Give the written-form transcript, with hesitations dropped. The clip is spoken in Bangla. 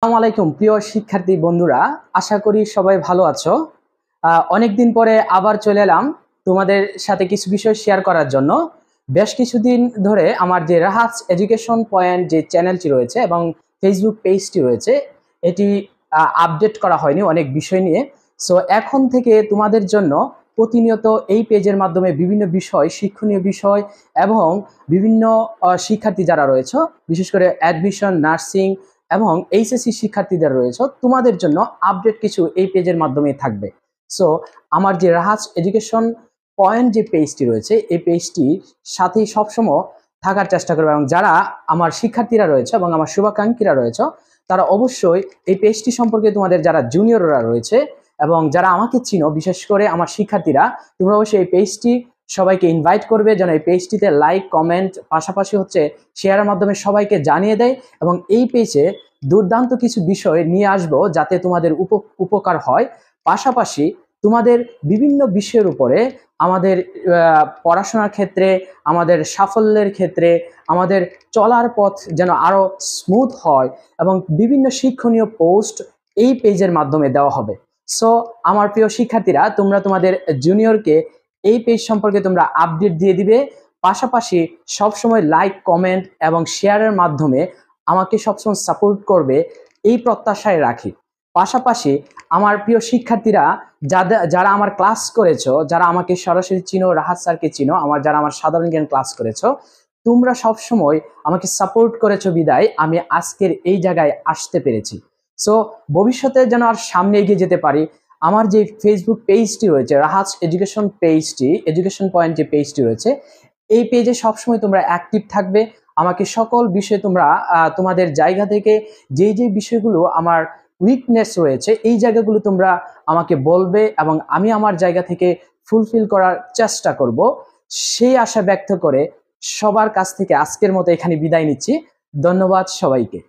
আসসালামু আলাইকুম প্রিয় শিক্ষার্থী বন্ধুরা, আশা করি সবাই ভালো আছো। অনেকদিন পরে আবার চলে এলাম তোমাদের সাথে কিছু বিষয় শেয়ার করার জন্য। বেশ কিছুদিন ধরে আমার যে রাহাত এডুকেশন পয়েন্ট যে চ্যানেলটি রয়েছে এবং ফেসবুক পেজটি রয়েছে, এটি আপডেট করা হয়নি অনেক বিষয় নিয়ে। সো এখন থেকে তোমাদের জন্য প্রতিনিয়ত এই পেজের মাধ্যমে বিভিন্ন বিষয়, শিক্ষণীয় বিষয় এবং বিভিন্ন শিক্ষার্থী যারা রয়েছে, বিশেষ করে অ্যাডমিশন, নার্সিং এবং এইচএসসি শিক্ষার্থীদের রয়েছে, তোমাদের জন্য আপডেট কিছু এই পেজের মাধ্যমে থাকবে। সো আমার যে রাহাত এডুকেশন পয়েন্ট যে পেজটি রয়েছে, এই পেজটির সাথেই সবসময় থাকার চেষ্টা করবে এবং যারা আমার শিক্ষার্থীরা রয়েছে এবং আমার শুভাকাঙ্ক্ষীরা রয়েছে, তারা অবশ্যই এই পেজটি সম্পর্কে, তোমাদের যারা জুনিয়ররা রয়েছে এবং যারা আমাকে চিনো, বিশেষ করে আমার শিক্ষার্থীরা, তোমরা অবশ্যই এই পেজটি সবাইকে ইনভাইট করবে যেন এই পেজটিতে লাইক, কমেন্ট, পাশাপাশি শেয়ারের মাধ্যমে সবাইকে জানিয়ে দেয়। এবং এই পেজে দুর্দান্ত কিছু বিষয় নিয়ে আসবো যাতে তোমাদের উপকার হয়। পাশাপাশি তোমাদের বিভিন্ন বিষয়ের উপরে, আমাদের পড়াশোনার ক্ষেত্রে, আমাদের সাফল্যের ক্ষেত্রে, আমাদের চলার পথ যেন আরো স্মুথ হয় এবং বিভিন্ন শিক্ষণীয় পোস্ট এই পেজের মাধ্যমে দেওয়া হবে। সো আমার প্রিয় শিক্ষার্থীরা, তোমরা তোমাদের জুনিয়রকে এই পেজ সম্পর্কে তোমরা আপডেট দিয়ে দিবে। পাশাপাশি সবসময় লাইক, কমেন্ট এবং শেয়ারের মাধ্যমে আমাকে সবসময় সাপোর্ট করবে, এই প্রত্যাশায় রাখি। পাশাপাশি আমার প্রিয় শিক্ষার্থীরা, যারা আমার ক্লাস করেছো, যারা আমাকে সরাসরি চিনো, রাহাত স্যারকে চিনো, যারা আমার সাধারণ জ্ঞান ক্লাস করেছো, তোমরা সবসময় আমাকে সাপোর্ট করেছো বিদায় আমি আজকের এই জায়গায় আসতে পেরেছি। সো ভবিষ্যতে যেন আর সামনে এগিয়ে যেতে পারি, আমার যে ফেসবুক পেজটি রয়েছে, রাহাত এডুকেশন পেজটি, এডুকেশন পয়েন্ট যে পেজটি রয়েছে, এই পেজে সবসময় তোমরা অ্যাক্টিভ থাকবে। আমাকে সকল বিষয়ে তোমরা তোমাদের জায়গা থেকে যে বিষয়গুলো আমার উইকনেস রয়েছে, এই জায়গাগুলো তোমরা আমাকে বলবে এবং আমি আমার জায়গা থেকে ফুলফিল করার চেষ্টা করব। সেই আশা ব্যক্ত করে সবার কাছ থেকে আজকের মতো এখানে বিদায় নিচ্ছি। ধন্যবাদ সবাইকে।